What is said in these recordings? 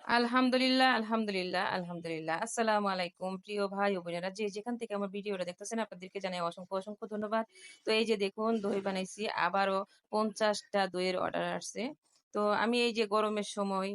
আলহামদুলিল্লাহ, আলহামদুলিল্লাহ, আলহামদুলিল্লাহ। আসসালামু আলাইকুম প্রিয় ভাই ও বোনেরা যে যেখান থেকে আমার ভিডিওটা দেখতেছেন আপনাদেরকে জানাই অসংখ্য ধন্যবাদ। তো এই যে দেখুন দই বানাইছি আবারও ৫০ টা দইয়ের অর্ডার আসছে। তো আমি এই যে গরমের সময়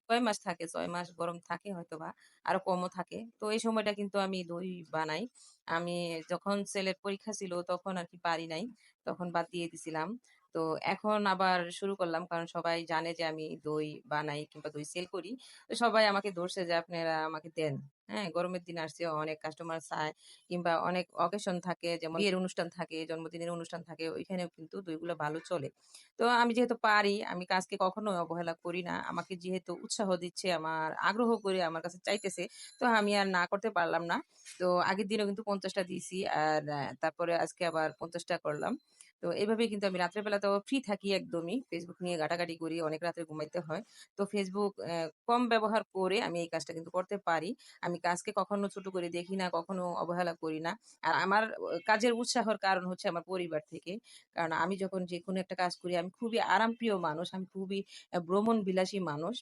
কয় মাস থাকে ৬ মাস গরম থাকে হয়তোবা আরো কমও থাকে। তো এই সময়টা কিন্তু আমি দই বানাই। আমি যখন ছেলের পরীক্ষা ছিল তখন আরকি পারি নাই। তখন বাদ দিয়ে দিছিলাম। তো এখন আবার শুরু করলাম কারণ সবাই জানে যে আমি দই বানাই কিংবা দই সেল করি। তো সবাই আমাকে ধরছে যে আপনারা আমাকে দেন। হ্যাঁ? গরমের দিন আসছে অনেক কাস্টমার চায় কিংবা অনেক অকেশন থাকে যেমন বিয়ের অনুষ্ঠান থাকে, জন্মদিনের অনুষ্ঠান থাকে ওইখানেও কিন্তু দইগুলো ভালো চলে। তো আমি যেহেতু পারি আমি কাজকে কখনোই অবহেলা করি না। আমাকে যেহেতু উৎসাহ দিচ্ছে আমার আগ্রহ করে আমার কাছে চাইতেছে তো আমি আর না করতে পারলাম না। তো আগের দিনও কিন্তু ৫০ টা দিয়েছি আর তারপরে আজকে আবার ৫০ টা করলাম। তো এভাবেই কিন্তু আমি রাত্রের বেলাতেও ফ্রি থাকি একদমই। Facebook নিয়ে ঘাটাঘাটি করি, অনেক রাত্রে ঘুমাইতে হয়। তো Facebook কম ব্যবহার করে আমি এই কাজটা কিন্তু করতে পারি। আমি কাজকে কখনো ছোট করে দেখি না, কখনো অবহেলা করি না। আর আমার কাজের উৎসাহর কারণ হচ্ছে আমার পরিবার থেকে। কারণ আমি যখন যেকোনো একটা কাজ করি আমি খুবই আরামপ্রিয় মানুষ। আমি খুবই ভ্রমণ বিলাসী মানুষ।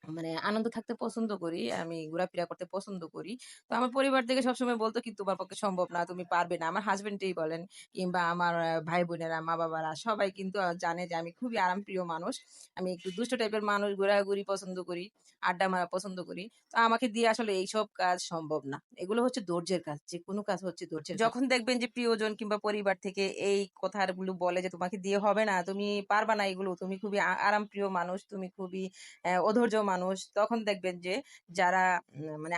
মানে আনন্দ থাকতে পছন্দ করি। আমি ঘোরাফেরা করতে পছন্দ করি। তো আমার পরিবার থেকে সবসময় বলত কি, "তোমার পক্ষে সম্ভব না, তুমি পারবে না।" আমার হাসব্যান্ডই বলেন কিংবা আমার ভাই-বোনেরা, মা-বাবারা সবাই কিন্তু জানে যে আমি খুবই আরামপ্রিয় মানুষ। আমি একটু দুষ্ট টাইপের মানুষ, ঘোরাঘুরি পছন্দ করি, আড্ডা মারা পছন্দ করি। তো আমাকে দিয়ে আসলে এইসব কাজ সম্ভব না। এগুলো হচ্ছে ধৈর্যের কাজ। যেকোনো কাজ হচ্ছে ধৈর্যের কাজ। যখন দেখবেন যে প্রিয়জন কিংবা পরিবার থেকে এই কথাগুলো বলে যে, "তোমাকে দিয়ে হবে না, তুমি পারবা না এগুলো, তুমি খুবই আরামপ্রিয় মানুষ, তুমি খুবই অধৈর্য মানুষ তখন দেখবেন যে যারা মানে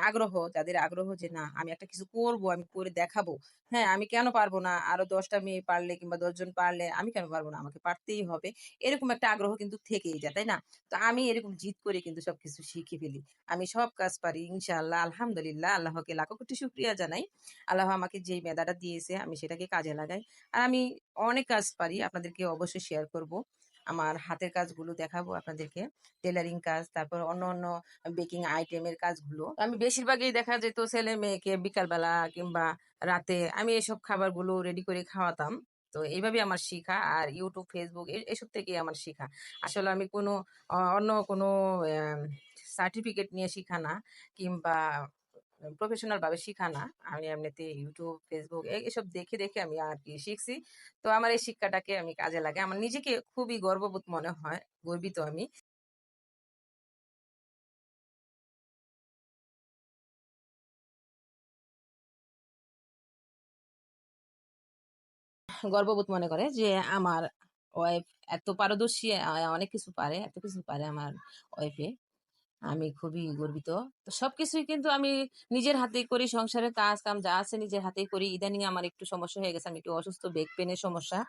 যাদের আগ্রহ যে না আমি একটা কিছু করব, আমি করে দেখাবো। হ্যাঁ, আমি কেন পারব না? আরো ১০ টা মেয়ে পারলে কিংবা ১০ জন পারলে আমি কেন পারব না? আমাকে পারতেই হবে। এরকম একটা আগ্রহ কিন্তু থেকেই যায়, তাই না? তো আমি এরকম জিদ করে কিন্তু সবকিছু শিখে ফেলি। আমি সব কাজ পারি ইনশাআল্লাহ আলহামদুলিল্লাহ। আল্লাহকে লাখো কোটি শুকরিয়া জানাই। আল্লাহ আমাকে যেই মেধাটা দিয়েছে আমি সেটাকে কাজে লাগাই। আর আমি অনেক কাজ পারি আপনাদেরকে অবশ্যই শেয়ার করব। আমার হাতের কাজগুলো দেখাবো আপনাদেরকে। টেলারিং কাজ, তারপর অন্য বেকিং আইটেমের কাজগুলো। আমি বেশিরভাগই দেখা যেত ছেলে-মেয়েকে বিকালবেলা কিংবা রাতে আমি এসব খাবারগুলো রেডি করে খাওয়াতাম। তো এইভাবেই আমার শিখা। আর YouTube, Facebook এসব থেকেই আমার শিখা। আসলে আমি কোনো অন্য কোনো সার্টিফিকেট নিয়ে শিখা না কিংবা প্রফেশনাল ভাবে শিখা না। আমি এমনিতে YouTube, Facebook এসব দেখে আমি আরকি শিখছি। তো আমার এই শিক্ষাটাকে আমি কাজে লাগাই। আমার নিজেকে খুবই গর্ববোধ মনে হয়। গর্বিত আমি। গর্ববোধ মনে করে যে আমার ওয়াইফ এত পারদর্শী অনেক কিছু পারে, এত কিছু পারে আমার ওয়াইফে। আমি খুবই গর্বিত। তো সবকিছুই কিন্তু আমি নিজের হাতেই করি। সংসারের কাজ-কাম যা আছে নিজের হাতেই করি। ইদানিং আমার একটু সমস্যা হয়ে গেছে। আমি একটু অসুস্থ, ব্যাক পেইন এর সমস্যা।